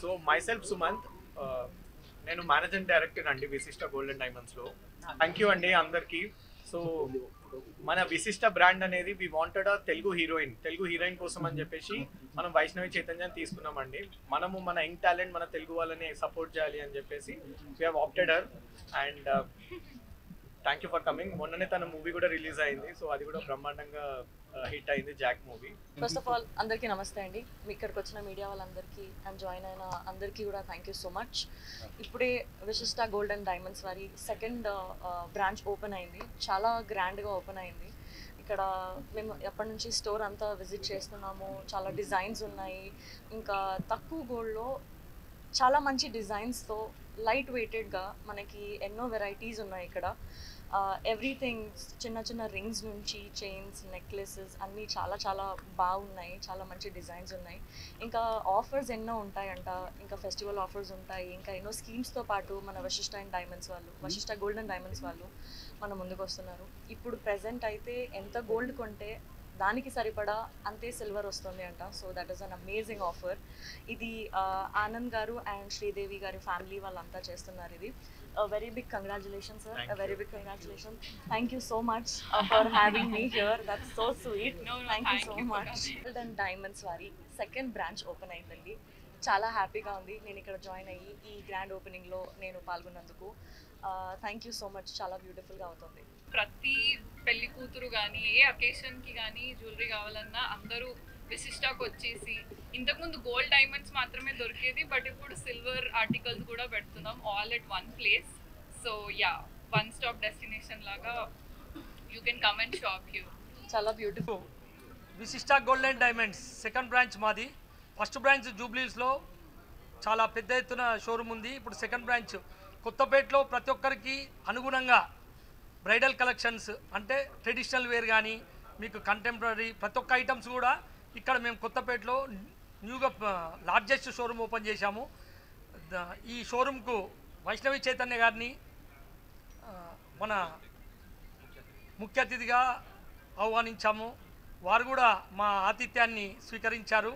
So myself Sumanth, నేను managing director అండి విశిష్ట గోల్డ్ అండ్ డైమండ్స్ లో. థ్యాంక్ యూ అండి అందరికి. సో మన విశిష్ట బ్రాండ్ అనేది వి వాంటెడ్ తెలుగు హీరోయిన్ కోసం అని చెప్పేసి మనం వైష్ణవి చైతన్యాన్ని తీసుకున్నామండి. మనము మన యంగ్ టాలెంట్ మన తెలుగు వాళ్ళని సపోర్ట్ చేయాలి అని చెప్పేసి we have opted her. And thank you for coming. మొన్ననే తన మూవీ కూడా రిలీజ్ అయింది, సో అది కూడా బ్రహ్మాండంగా హిట్ అయింది, Jack movie. First of all అందరికీ నమస్తే అండి. మీ ఇక్కడికి వచ్చిన మీడియా వాళ్ళందరికీ అండ్ జాయిన్ అయిన అందరికీ కూడా థ్యాంక్ యూ సో మచ్. ఇప్పుడే విశిష్ట గోల్డ్ అండ్ డైమండ్స్ వారి సెకండ్ బ్రాంచ్ ఓపెన్ అయింది. చాలా గ్రాండ్గా ఓపెన్ అయింది. ఇక్కడ మేము ఎప్పటి నుంచి స్టోర్ అంతా విజిట్ చేస్తున్నాము. చాలా డిజైన్స్ ఉన్నాయి. ఇంకా తక్కువ గోల్డ్లో చాలా మంచి డిజైన్స్తో లైట్ వెయిటెడ్గా మనకి ఎన్నో వెరైటీస్ ఉన్నాయి ఇక్కడ. ఎవ్రీథింగ్ చిన్న చిన్న రింగ్స్ నుంచి చైన్స్, నెక్లెసెస్ అన్నీ చాలా చాలా బాగున్నాయి. చాలా మంచి డిజైన్స్ ఉన్నాయి. ఇంకా ఆఫర్స్ ఎన్నో ఉంటాయంట. ఇంకా ఫెస్టివల్ ఆఫర్స్ ఉంటాయి. ఇంకా ఎన్నో స్కీమ్స్తో పాటు మన వశిష్ట అండ్ డైమండ్స్ వాళ్ళు, వశిష్ట గోల్డ్ అండ్ డైమండ్స్ వాళ్ళు మన ముందుకు వస్తున్నారు. ఇప్పుడు ప్రెజెంట్ అయితే ఎంత గోల్డ్ కొంటే దానికి సరిపడా అంతే సిల్వర్ వస్తుంది అంట. So that is an amazing offer. ఇది ఆనంద్ గారు అండ్ శ్రీదేవి గారి ఫ్యామిలీ వాళ్ళంతా చేస్తున్నారు. ఇది very big congratulation sir, very big congratulation. Thank you so much for having me here. That's so sweet. Thank you so much. Gold and diamonds వారి second branch open అయిందండి. చాలా హ్యాపీగా ఉంది నేను ఇక్కడ జాయిన్ అయ్యి ఈ గ్రాండ్ ఓపెనింగ్లో నేను పాల్గొన్నందుకు. Thank you so much. చాలా బ్యూటిఫుల్గా అవుతుంది. ప్రతి పెళ్లి కూతురు కానీ ఏ అకేషన్కి కానీ జ్యువెలరీ కావాలన్నా అందరూ విశిష్టాకు వచ్చేసి, ఇంతకుముందు గోల్డ్ డైమండ్స్ మాత్రమే దొరికేది, బట్ ఇప్పుడు సిల్వర్ ఆర్టికల్స్ కూడా పెడుతున్నాం all at one place. So yeah, one stop destination లాగా you can come and shop here. చాలా beautiful. Vishishta gold and diamonds second branch మాది. ఫస్ట్ బ్రాంచ్ జూబ్లీస్లో చాలా పెద్ద ఎత్తున షోరూమ్ ఉంది. ఇప్పుడు సెకండ్ బ్రాంచ్ కొత్తపేటలో ప్రతి ఒక్కరికి అనుగుణంగా బ్రైడల్ కలెక్షన్స్ అంటే ట్రెడిషనల్ వేర్ కానీ మీకు కంటెంపరీ ప్రతి ఒక్క ఐటమ్స్ కూడా ఇక్కడ మేము కొత్తపేటలో న్యూగా లార్జెస్ట్ షోరూమ్ ఓపెన్ చేశాము. ఈ షోరూమ్కు వైష్ణవి చైతన్య గారిని మన ముఖ్య అతిథిగా ఆహ్వానించాము. వారు కూడా మా ఆతిథ్యాన్ని స్వీకరించారు.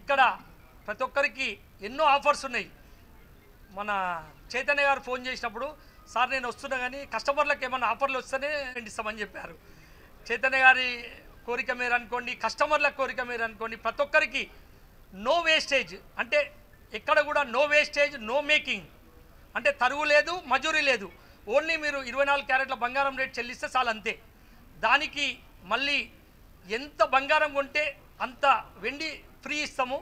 ఇక్కడ ప్రతి ఒక్కరికి ఎన్నో ఆఫర్స్ ఉన్నాయి. మన చైతన్య గారు ఫోన్ చేసినప్పుడు, సార్ నేను వస్తున్నా కానీ కస్టమర్లకు ఏమైనా ఆఫర్లు వస్తేనే ఇస్తామని చెప్పారు. చైతన్య గారి కోరిక మేర అనుకోండి, కస్టమర్ల కోరిక మేర అనుకోండి, ప్రతి ఒక్కరికి నో వేస్టేజ్, అంటే ఎక్కడ కూడా నో వేస్టేజ్, నో మేకింగ్, అంటే తరుగు లేదు, మజూరీ లేదు. ఓన్లీ మీరు 24 క్యారెట్ల బంగారం రేట్ చెల్లిస్తే చాలు, అంతే. దానికి మళ్ళీ ఎంత బంగారం కొంటే అంత వెండి ఫ్రీ ఇస్తాము.